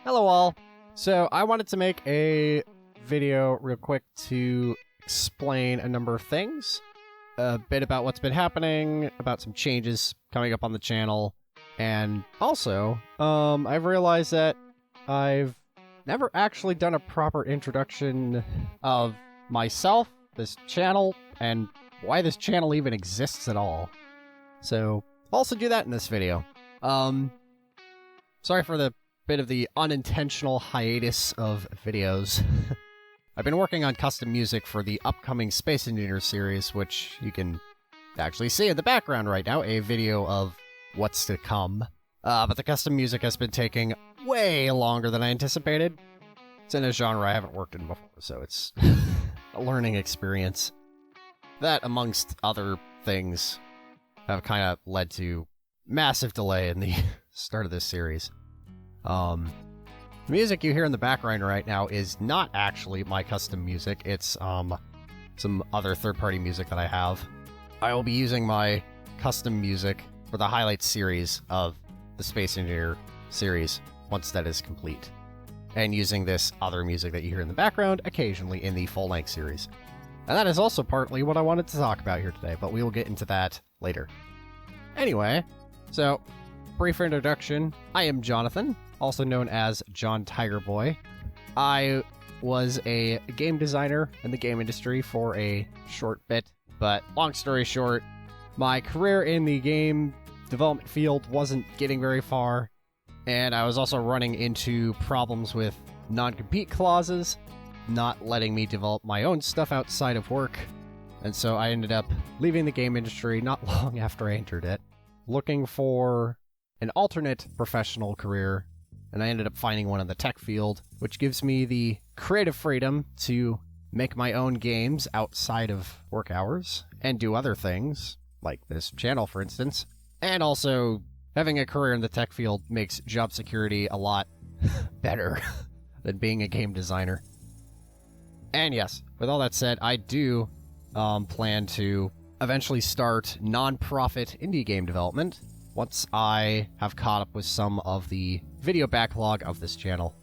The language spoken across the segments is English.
Hello all! So I wanted to make a video real quick to explain a number of things. A bit about what's been happening, about some changes coming up on the channel, and also, I've realized that I've never actually done a proper introduction of myself, this channel, and why this channel even exists at all. So, I'll also do that in this video. Sorry for the bit of the unintentional hiatus of videos. I've been working on custom music for the upcoming Space Engineer series, which you can actually see in the background right now, a video of what's to come. But the custom music has been taking way longer than I anticipated. It's in a genre I haven't worked in before, so it's a learning experience. That, amongst other things, have kind of led to massive delay in the start of this series. The music you hear in the background right now is not actually my custom music. It's some other third-party music that I have. I will be using my custom music for the highlights series of the Space Engineer series once that is complete, and using this other music that you hear in the background occasionally in the full-length series. And that is also partly what I wanted to talk about here today, but we will get into that later. Anyway, so, brief introduction. I am Jonathan, also known as John Tiger Boy. I was a game designer in the game industry for a short bit, but long story short, my career in the game development field wasn't getting very far, and I was also running into problems with non-compete clauses, not letting me develop my own stuff outside of work, and so I ended up leaving the game industry not long after I entered it, looking for an alternate professional career, and I ended up finding one in the tech field, which gives me the creative freedom to make my own games outside of work hours, and do other things, like this channel for instance, and also having a career in the tech field makes job security a lot better than being a game designer. And yes, with all that said, I do plan to eventually start non-profit indie game development once I have caught up with some of the video backlog of this channel.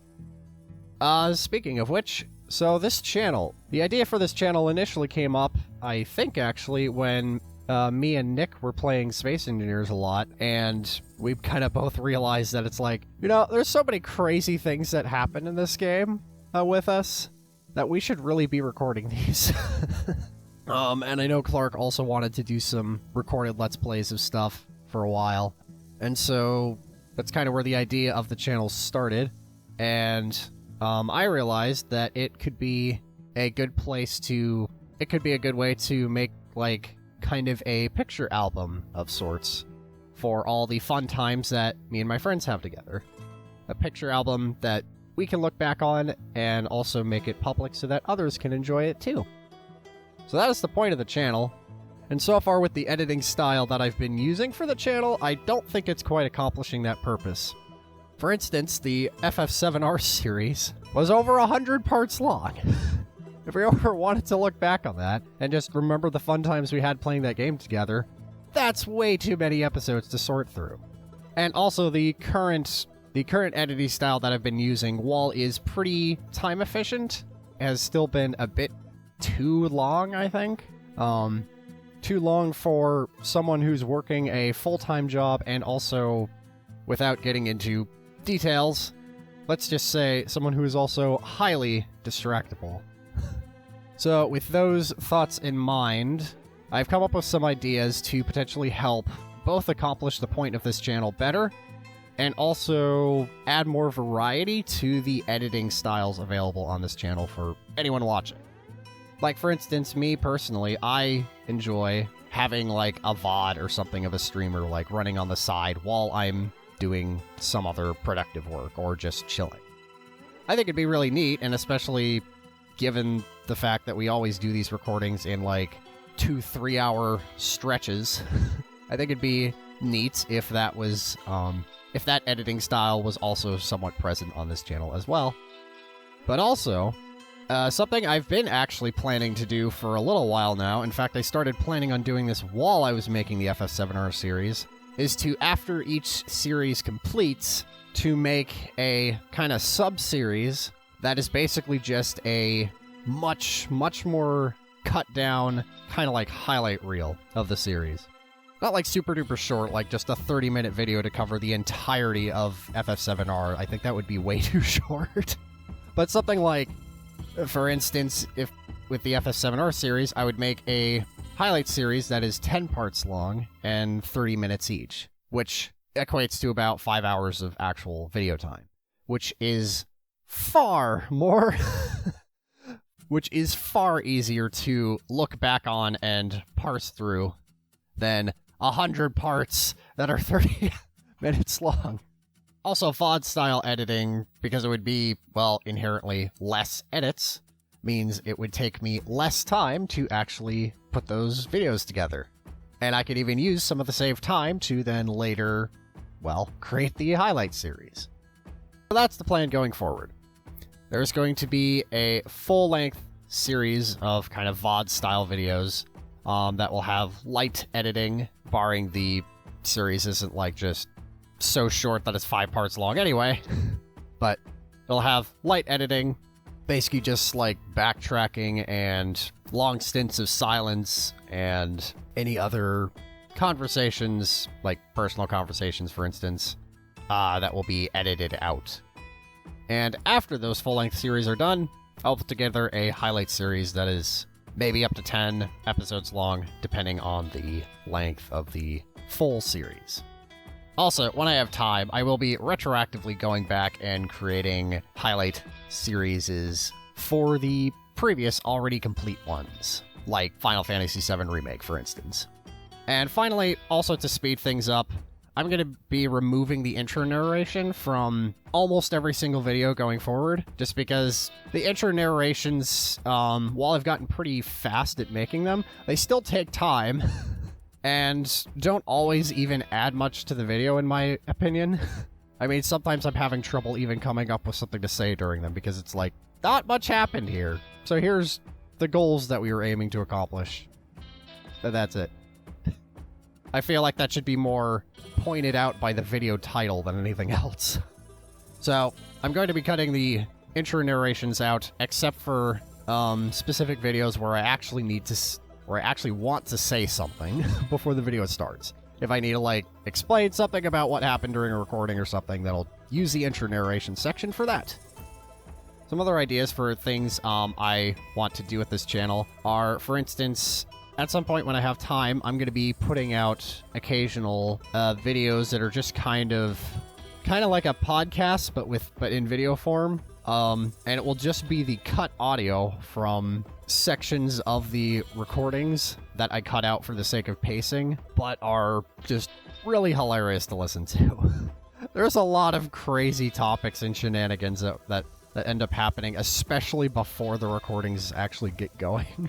Speaking of which, so this channel, the idea for this channel initially came up, I think actually, when me and Nick were playing Space Engineers a lot, and we kind of both realized that it's like, you know, there's so many crazy things that happen in this game with us that we should really be recording these. And I know Clark also wanted to do some recorded Let's Plays of stuff for a while, and so that's kind of where the idea of the channel started, and I realized that it could be a good place to, it could be a good way to make, like, kind of a picture album of sorts for all the fun times that me and my friends have together. A picture album that we can look back on and also make it public so that others can enjoy it too. So that is the point of the channel, and so far with the editing style that I've been using for the channel, I don't think it's quite accomplishing that purpose. For instance, the FF7R series was over 100 parts long. If we ever wanted to look back on that, and just remember the fun times we had playing that game together, that's way too many episodes to sort through. And also the current editing style that I've been using, while is pretty time efficient, has still been a bit too long, I think. Too long for someone who's working a full-time job, and also, without getting into details, let's just say someone who is also highly distractible. So, with those thoughts in mind, I've come up with some ideas to potentially help both accomplish the point of this channel better, and also add more variety to the editing styles available on this channel for anyone watching. Like, for instance, me personally, I enjoy having, like, a VOD or something of a streamer, like, running on the side while I'm doing some other productive work, or just chilling. I think it'd be really neat, and especially given the fact that we always do these recordings in, like, 2-3 hour stretches, I think it'd be neat if that was, if that editing style was also somewhat present on this channel as well. But also, something I've been actually planning to do for a little while now, in fact I started planning on doing this while I was making the FF7R series, is to, after each series completes, to make a kind of sub-series that is basically just a much more cut down, kind of like highlight reel of the series. Not like super duper short, like just a 30-minute video to cover the entirety of FF7R. I think that would be way too short. But something like, for instance, if with the FF7R series, I would make a highlight series that is 10 parts long and 30 minutes each, which equates to about 5 hours of actual video time, which is far more... which is far easier to look back on and parse through than 100 parts that are 30 minutes long. Also, VOD-style editing, because it would be, well, inherently less edits, means it would take me less time to actually put those videos together. And I could even use some of the saved time to then later, well, create the highlight series. So that's the plan going forward. There's going to be a full-length series of kind of VOD-style videos that will have light editing, barring the series isn't like just so short that it's 5 parts long anyway. But it'll have light editing, basically just like backtracking and long stints of silence and any other conversations, like personal conversations, for instance, that will be edited out. And after those full-length series are done, I'll put together a highlight series that is maybe up to 10 episodes long, depending on the length of the full series. Also, when I have time, I will be retroactively going back and creating highlight series for the previous already complete ones, like Final Fantasy VII Remake, for instance. And finally, also to speed things up, I'm going to be removing the intro narration from almost every single video going forward, just because the intro narrations, while I've gotten pretty fast at making them, they still take time, and don't always even add much to the video, in my opinion. I mean, sometimes I'm having trouble even coming up with something to say during them, because it's like, not much happened here. So here's the goals that we were aiming to accomplish. And that's it. I feel like that should be more pointed out by the video title than anything else. So, I'm going to be cutting the intro narrations out, except for specific videos where I actually want to say something before the video starts. If I need to, like, explain something about what happened during a recording or something, then I'll use the intro narration section for that. Some other ideas for things I want to do with this channel are, for instance, at some point when I have time, I'm going to be putting out occasional videos that are just kind of like a podcast, but in video form. And it will just be the cut audio from sections of the recordings that I cut out for the sake of pacing, but are just really hilarious to listen to. There's a lot of crazy topics and shenanigans that end up happening, especially before the recordings actually get going.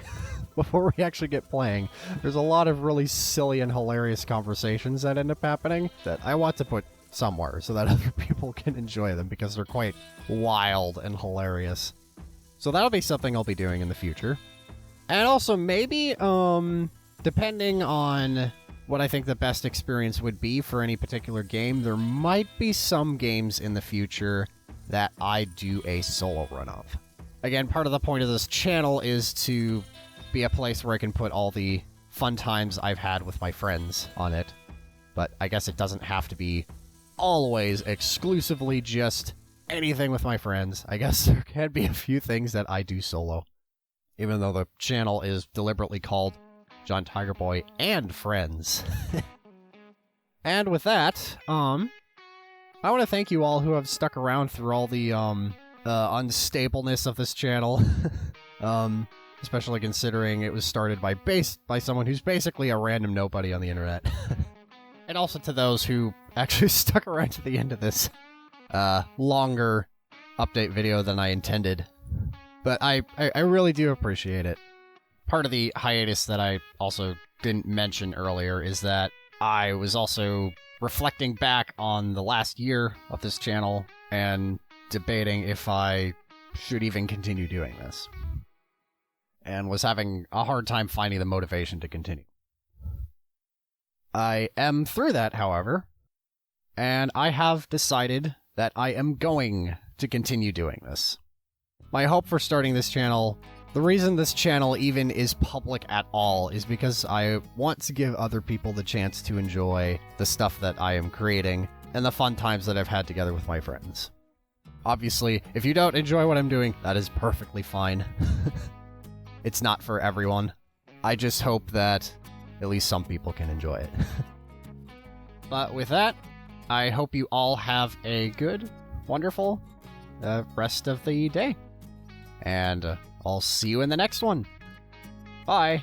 Before we actually get playing, there's a lot of really silly and hilarious conversations that end up happening that I want to put somewhere so that other people can enjoy them, because they're quite wild and hilarious. So that'll be something I'll be doing in the future. And also maybe, depending on what I think the best experience would be for any particular game, there might be some games in the future that I do a solo run of. Again, part of the point of this channel is to be a place where I can put all the fun times I've had with my friends on it. But I guess it doesn't have to be always exclusively just anything with my friends. I guess there can be a few things that I do solo, even though the channel is deliberately called John Tiger Boy and Friends. And with that, I want to thank you all who have stuck around through all the unstableness of this channel. Especially considering it was started by someone who's basically a random nobody on the internet. And also to those who actually stuck around to the end of this longer update video than I intended. But I really do appreciate it. Part of the hiatus that I also didn't mention earlier is that I was also reflecting back on the last year of this channel and debating if I should even continue doing this. And was having a hard time finding the motivation to continue. I am through that, however, and I have decided that I am going to continue doing this. My hope for starting this channel, the reason this channel even is public at all, is because I want to give other people the chance to enjoy the stuff that I am creating and the fun times that I've had together with my friends. Obviously, if you don't enjoy what I'm doing, that is perfectly fine. It's not for everyone. I just hope that at least some people can enjoy it. But with that, I hope you all have a good, wonderful rest of the day. And I'll see you in the next one. Bye!